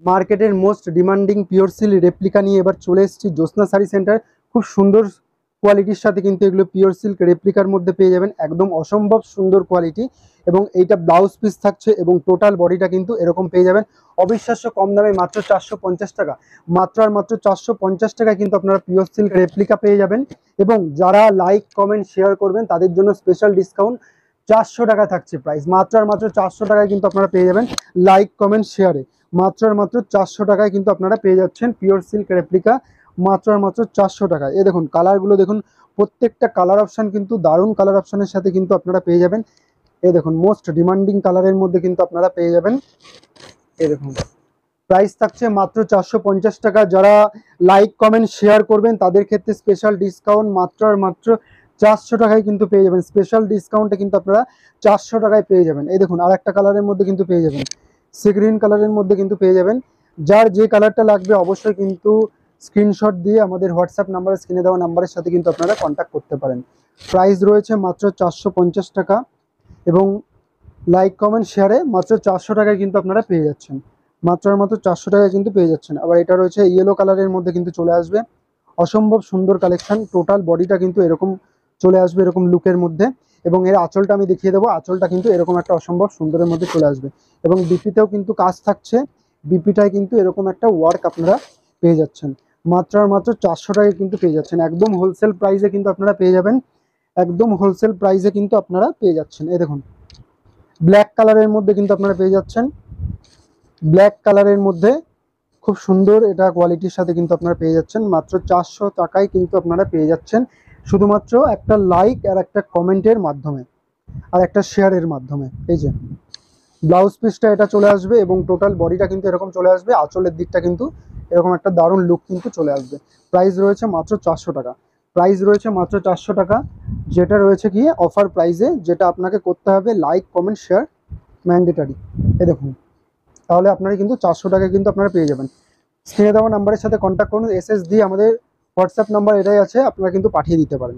মার্কেটের most demanding pure silk replica নিয়ে এবার চলে এসেছি জ্যোৎস্না শাড়ি সেন্টার। খুব সুন্দর কোয়ালিটির সাথে কিন্তু এগুলো পিওর সিল্ক রেপ্লিকার মধ্যে পেয়ে যাবেন, একদম অসম্ভব সুন্দর কোয়ালিটি। এবং এইটা ব্লাউজ পিস থাকছে এবং টোটাল বডিটা কিন্তু এরকম পেয়ে যাবেন অবিশ্বাস্য কম দামে, মাত্র 450 টাকা। মাত্র আর মাত্র 450 টাকায় কিন্তু আপনারা পিওর সিল্ক রেপ্লিকা পেয়ে যাবেন। এবং যারা লাইক কমেন্ট শেয়ার করবেন তাদের জন্য স্পেশাল ডিসকাউন্ট 400 টাকা থাকছে প্রাইস। মাত্র আর মাত্র 400 টাকায় কিন্তু আপনারা পেয়ে যাবেন লাইক কমেন্ট শেয়ারে। মাত্র আর মাত্র 400 টাকায় কিন্তু আপনারা পেয়ে যাচ্ছেন পিওর সিল্ক রেপ্লিকা, মাত্র আর মাত্র 400 টাকায়। এই দেখুন কালারগুলো দেখুন, প্রত্যেকটা কালার অপশন কিন্তু দারুণ কালার অপশনের সাথে কিন্তু আপনারা পেয়ে যাবেন। এই দেখুন মোস্ট ডিমান্ডিং কালারের মধ্যে কিন্তু আপনারা পেয়ে যাবেন। এই দেখুন প্রাইস থাকছে মাত্র 450 টাকা। যারা লাইক কমেন্ট শেয়ার করবেন তাদের ক্ষেত্রে স্পেশাল ডিসকাউন্ট মাত্র আর মাত্র 400 টাকায় কিন্তু পেয়ে যাবেন। স্পেশাল ডিসকাউন্টে কিন্তু আপনারা 400 টাকায় পেয়ে যাবেন। এই দেখুন আর একটা কালারের মধ্যে কিন্তু পেয়ে যাবেন, সি গ্রিন কালারের মধ্যে কিন্তু পেয়ে যাবেন। যার যে কালারটা লাগবে অবশ্যই কিন্তু স্ক্রিনশট দিয়ে আমাদের হোয়াটসঅ্যাপ নাম্বারে, স্ক্রিনে দেওয়া নাম্বারের সাথে কিন্তু আপনারা কন্ট্যাক্ট করতে পারেন। প্রাইস রয়েছে মাত্র 450 টাকা এবং লাইক কমেন্ট শেয়ারে মাত্র 400 টাকায় কিন্তু আপনারা পেয়ে যাচ্ছেন। মাত্র আর মাত্র 400 টাকায় কিন্তু পেয়ে যাচ্ছেন। আবার এটা রয়েছে ইয়েলো কালারের মধ্যে কিন্তু চলে আসবে, অসম্ভব সুন্দর কালেকশন। টোটাল বডিটা কিন্তু এরকম চলে আসবে, এরকম লুকের মধ্যে। এবং এর আঁচলটা আমি দেখিয়ে দেবো, আঁচলটা কিন্তু এরকম একটা অসম্ভব সুন্দরের মধ্যে চলে আসবে। এবং বিপিতেও কিন্তু কাজ থাকছে, বিপিটায় কিন্তু এরকম একটা ওয়ার্ক আপনারা পেয়ে যাচ্ছেন। মাত্র আর মাত্র 400 টাকায় কিন্তু পেয়ে যাচ্ছেন, একদম হোলসেল প্রাইসে কিন্তু আপনারা পেয়ে যাবেন, একদম হোলসেল প্রাইসে কিন্তু আপনারা পেয়ে যাচ্ছেন। এই দেখুন ব্ল্যাক কালারের মধ্যে কিন্তু আপনারা পেয়ে যাচ্ছেন, ব্ল্যাক কালারের মধ্যে খুব সুন্দর এটা কোয়ালিটির সাথে কিন্তু আপনারা পেয়ে যাচ্ছেন। মাত্র 400 টাকায় কিন্তু আপনারা পেয়ে যাচ্ছেন, শুধুমাত্র একটা লাইক আর একটা কমেন্টের মাধ্যমে আর একটা শেয়ারের মাধ্যমে। এই যে ব্লাউজ পিসটা এটা চলে আসবে এবং টোটাল বডিটা কিন্তু এরকম চলে আসবে, আঁচলের দিকটা কিন্তু এরকম একটা দারুণ লুক কিন্তু চলে আসবে। প্রাইস রয়েছে মাত্র 400 টাকা, প্রাইস রয়েছে মাত্র 400 টাকা, যেটা রয়েছে কি অফার প্রাইসে, যেটা আপনাকে করতে হবে লাইক কমেন্ট শেয়ার ম্যান্ডেটারি। এই দেখুন তাহলে আপনারা কিন্তু 400 টাকায় কিন্তু আপনারা পেয়ে যাবেন। স্ক্রিনে দেওয়া নাম্বারের সাথে কন্ট্যাক্ট করুন, এসএস দিয়ে আমাদের হোয়াটসঅ্যাপ নাম্বার এটাই আছে, আপনারা কিন্তু পাঠিয়ে দিতে পারেন।